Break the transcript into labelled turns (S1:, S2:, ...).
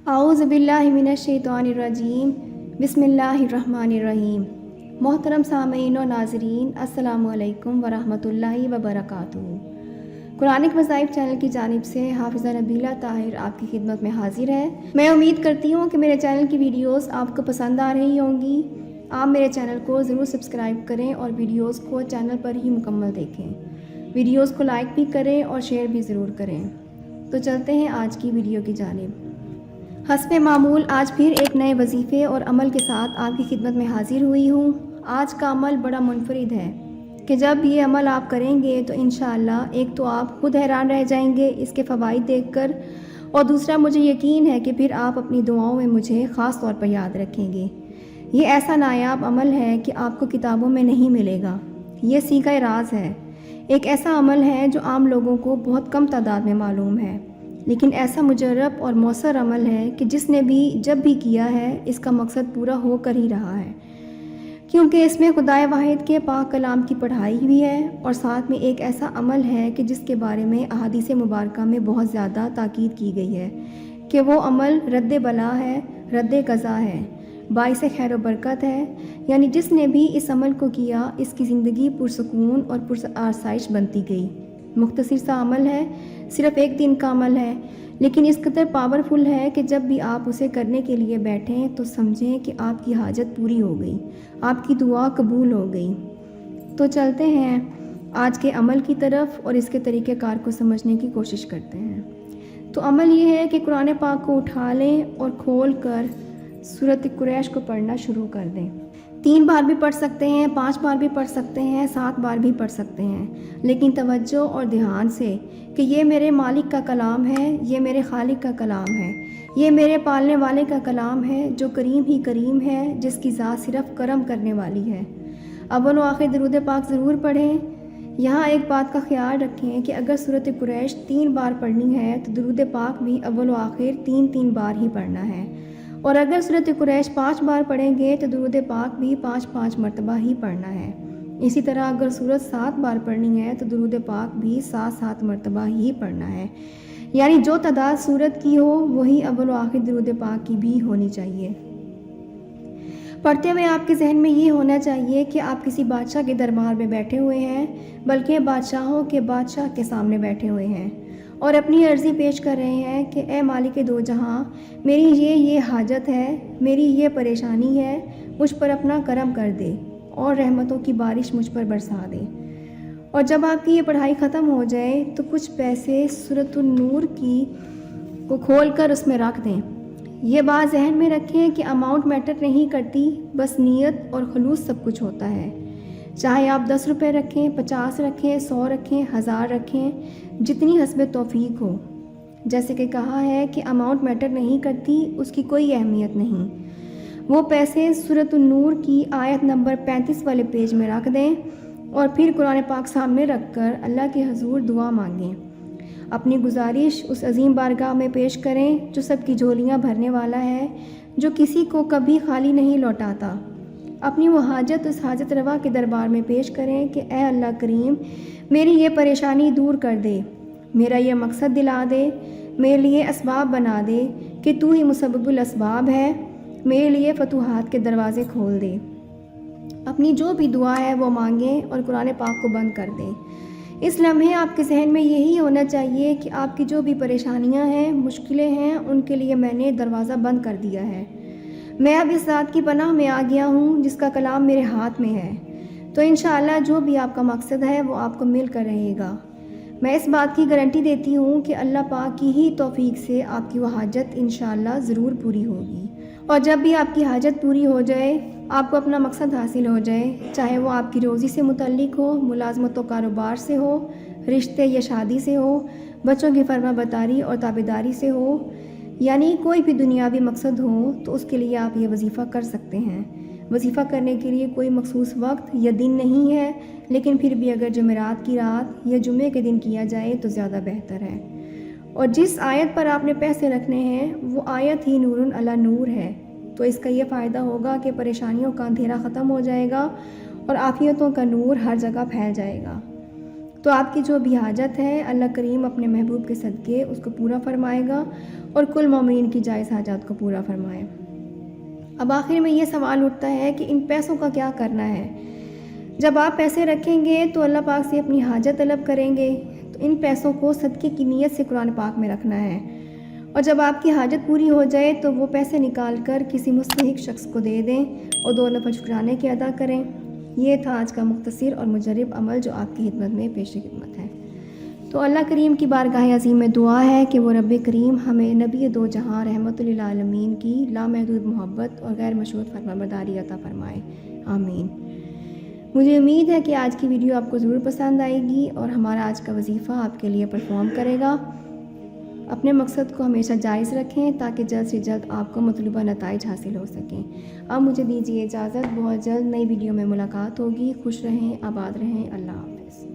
S1: اعوذ باللہ من الشیطان الرجیم بسم اللہ الرحمن الرحیم۔ محترم سامعین و ناظرین، السلام علیکم ورحمۃ اللہ وبرکاتہ۔ قرآنک وظائف چینل کی جانب سے حافظہ نبیلہ طاہر آپ کی خدمت میں حاضر ہے۔ میں امید کرتی ہوں کہ میرے چینل کی ویڈیوز آپ کو پسند آ رہی ہوں گی۔ آپ میرے چینل کو ضرور سبسکرائب کریں اور ویڈیوز کو چینل پر ہی مکمل دیکھیں۔ ویڈیوز کو لائک بھی کریں اور شیئر بھی ضرور کریں۔ تو چلتے ہیں آج کی ویڈیو کی جانب۔ حسب معمول آج پھر ایک نئے وظیفے اور عمل کے ساتھ آپ کی خدمت میں حاضر ہوئی ہوں۔ آج کا عمل بڑا منفرد ہے کہ جب یہ عمل آپ کریں گے تو انشاءاللہ ایک تو آپ خود حیران رہ جائیں گے اس کے فوائد دیکھ کر، اور دوسرا مجھے یقین ہے کہ پھر آپ اپنی دعاؤں میں مجھے خاص طور پر یاد رکھیں گے۔ یہ ایسا نایاب عمل ہے کہ آپ کو کتابوں میں نہیں ملے گا۔ یہ سیکھا راز ہے۔ ایک ایسا عمل ہے جو عام لوگوں کو بہت کم تعداد میں معلوم ہے، لیکن ایسا مجرب اور مؤثر عمل ہے کہ جس نے بھی جب بھی کیا ہے اس کا مقصد پورا ہو کر ہی رہا ہے، کیونکہ اس میں خدائے واحد کے پاک کلام کی پڑھائی بھی ہے، اور ساتھ میں ایک ایسا عمل ہے کہ جس کے بارے میں احادیث مبارکہ میں بہت زیادہ تاکید کی گئی ہے کہ وہ عمل رد بلا ہے، رد قضا ہے، باعث خیر و برکت ہے۔ یعنی جس نے بھی اس عمل کو کیا اس کی زندگی پرسکون اور پرآسائش بنتی گئی۔ مختصر سا عمل ہے، صرف ایک دن کا عمل ہے، لیکن اس قدر پاورفل ہے کہ جب بھی آپ اسے کرنے کے لیے بیٹھیں تو سمجھیں کہ آپ کی حاجت پوری ہو گئی، آپ کی دعا قبول ہو گئی۔ تو چلتے ہیں آج کے عمل کی طرف اور اس کے طریقہ کار کو سمجھنے کی کوشش کرتے ہیں۔ تو عمل یہ ہے کہ قرآن پاک کو اٹھا لیں اور کھول کر سورۃ قریش کو پڑھنا شروع کر دیں۔ 3 بار بھی پڑھ سکتے ہیں، 5 بار بھی پڑھ سکتے ہیں، 7 بار بھی پڑھ سکتے ہیں، لیکن توجہ اور دھیان سے کہ یہ میرے مالک کا کلام ہے، یہ میرے خالق کا کلام ہے، یہ میرے پالنے والے کا کلام ہے جو کریم ہی کریم ہے، جس کی ذات صرف کرم کرنے والی ہے۔ اول و آخر درود پاک ضرور پڑھیں۔ یہاں ایک بات کا خیال رکھیں کہ اگر سورۃ قریش 3 بار پڑھنی ہے تو درود پاک بھی اول و آخر 3 بار ہی پڑھنا ہے، اور اگر سورۃ قریش 5 بار پڑھیں گے تو درود پاک بھی 5 مرتبہ ہی پڑھنا ہے۔ اسی طرح اگر سورت 7 بار پڑھنی ہے تو درود پاک بھی 7 مرتبہ ہی پڑھنا ہے۔ یعنی جو تعداد سورت کی ہو وہی اول و آخر درود پاک کی بھی ہونی چاہیے۔ پڑھتے ہوئے آپ کے ذہن میں یہ ہونا چاہیے کہ آپ کسی بادشاہ کے دربار میں بیٹھے ہوئے ہیں، بلکہ بادشاہوں کے بادشاہ کے سامنے بیٹھے ہوئے ہیں اور اپنی عرضی پیش کر رہے ہیں کہ اے مالک دو جہاں، میری یہ حاجت ہے، میری یہ پریشانی ہے، مجھ پر اپنا کرم کر دے اور رحمتوں کی بارش مجھ پر برسا دے۔ اور جب آپ کی یہ پڑھائی ختم ہو جائے تو کچھ پیسے سورۃ النور کی کو کھول کر اس میں رکھ دیں۔ یہ بات ذہن میں رکھیں کہ اماؤنٹ میٹر نہیں کرتی، بس نیت اور خلوص سب کچھ ہوتا ہے۔ چاہے آپ 10 روپے رکھیں، 50 رکھیں، 100 رکھیں، 1000 رکھیں، جتنی حسب توفیق ہو۔ جیسے کہ کہا ہے کہ اماؤنٹ میٹر نہیں کرتی، اس کی کوئی اہمیت نہیں۔ وہ پیسے سورۃ النور کی آیت نمبر 35 والے پیج میں رکھ دیں اور پھر قرآن پاک سامنے رکھ کر اللہ کے حضور دعا مانگیں۔ اپنی گزارش اس عظیم بارگاہ میں پیش کریں جو سب کی جھولیاں بھرنے والا ہے، جو کسی کو کبھی خالی نہیں لوٹاتا۔ اپنی وہ حاجت اس حاجت روا کے دربار میں پیش کریں کہ اے اللہ کریم، میری یہ پریشانی دور کر دے، میرا یہ مقصد دلا دے، میرے لیے اسباب بنا دے کہ تو ہی مسبب الاسباب ہے، میرے لیے فتوحات کے دروازے کھول دے۔ اپنی جو بھی دعا ہے وہ مانگیں اور قرآن پاک کو بند کر دیں۔ اس لمحے آپ کے ذہن میں یہی ہونا چاہیے کہ آپ کی جو بھی پریشانیاں ہیں، مشکلیں ہیں، ان کے لیے میں نے دروازہ بند کر دیا ہے۔ میں اب اس ذات کی پناہ میں آ گیا ہوں جس کا کلام میرے ہاتھ میں ہے۔ تو انشاءاللہ جو بھی آپ کا مقصد ہے وہ آپ کو مل کر رہے گا۔ میں اس بات کی گارنٹی دیتی ہوں کہ اللہ پاک کی ہی توفیق سے آپ کی وہ حاجت انشاءاللہ ضرور پوری ہوگی۔ اور جب بھی آپ کی حاجت پوری ہو جائے، آپ کو اپنا مقصد حاصل ہو جائے، چاہے وہ آپ کی روزی سے متعلق ہو، ملازمت و کاروبار سے ہو، رشتے یا شادی سے ہو، بچوں کی فرما برداری اور تابعداری سے ہو، یعنی کوئی بھی دنیاوی مقصد ہو تو اس کے لیے آپ یہ وظیفہ کر سکتے ہیں۔ وظیفہ کرنے کے لیے کوئی مخصوص وقت یا دن نہیں ہے، لیکن پھر بھی اگر جمعرات کی رات یا جمعے کے دن کیا جائے تو زیادہ بہتر ہے۔ اور جس آیت پر آپ نے پیسے رکھنے ہیں وہ آیت ہی نور علی نور ہے، تو اس کا یہ فائدہ ہوگا کہ پریشانیوں کا اندھیرا ختم ہو جائے گا اور عافیتوں کا نور ہر جگہ پھیل جائے گا۔ تو آپ کی جو بھی حاجت ہے اللہ کریم اپنے محبوب کے صدقے اس کو پورا فرمائے گا اور کل مومنین کی جائز حاجات کو پورا فرمائے۔ اب آخر میں یہ سوال اٹھتا ہے کہ ان پیسوں کا کیا کرنا ہے؟ جب آپ پیسے رکھیں گے تو اللہ پاک سے اپنی حاجت طلب کریں گے، تو ان پیسوں کو صدقے کی نیت سے قرآن پاک میں رکھنا ہے، اور جب آپ کی حاجت پوری ہو جائے تو وہ پیسے نکال کر کسی مستحق شخص کو دے دیں اور 2 نفل شکرانے کی ادا کریں۔ یہ تھا آج کا مختصر اور مجرب عمل جو آپ کی خدمت میں پیش خدمت ہے۔ تو اللہ کریم کی بارگاہ عظیم میں دعا ہے کہ وہ رب کریم ہمیں نبی دو جہاں رحمت للعالمین کی لامحدود محبت اور غیر مشروط فرمانبرداری عطا فرمائے، آمین۔ مجھے امید ہے کہ آج کی ویڈیو آپ کو ضرور پسند آئے گی اور ہمارا آج کا وظیفہ آپ کے لیے پرفارم کرے گا۔ اپنے مقصد کو ہمیشہ جائز رکھیں تاکہ جلد سے جلد آپ کو مطلوبہ نتائج حاصل ہو سکیں۔ اب مجھے دیجیے اجازت، بہت جلد نئی ویڈیو میں ملاقات ہوگی۔ خوش رہیں، آباد رہیں، اللہ حافظ۔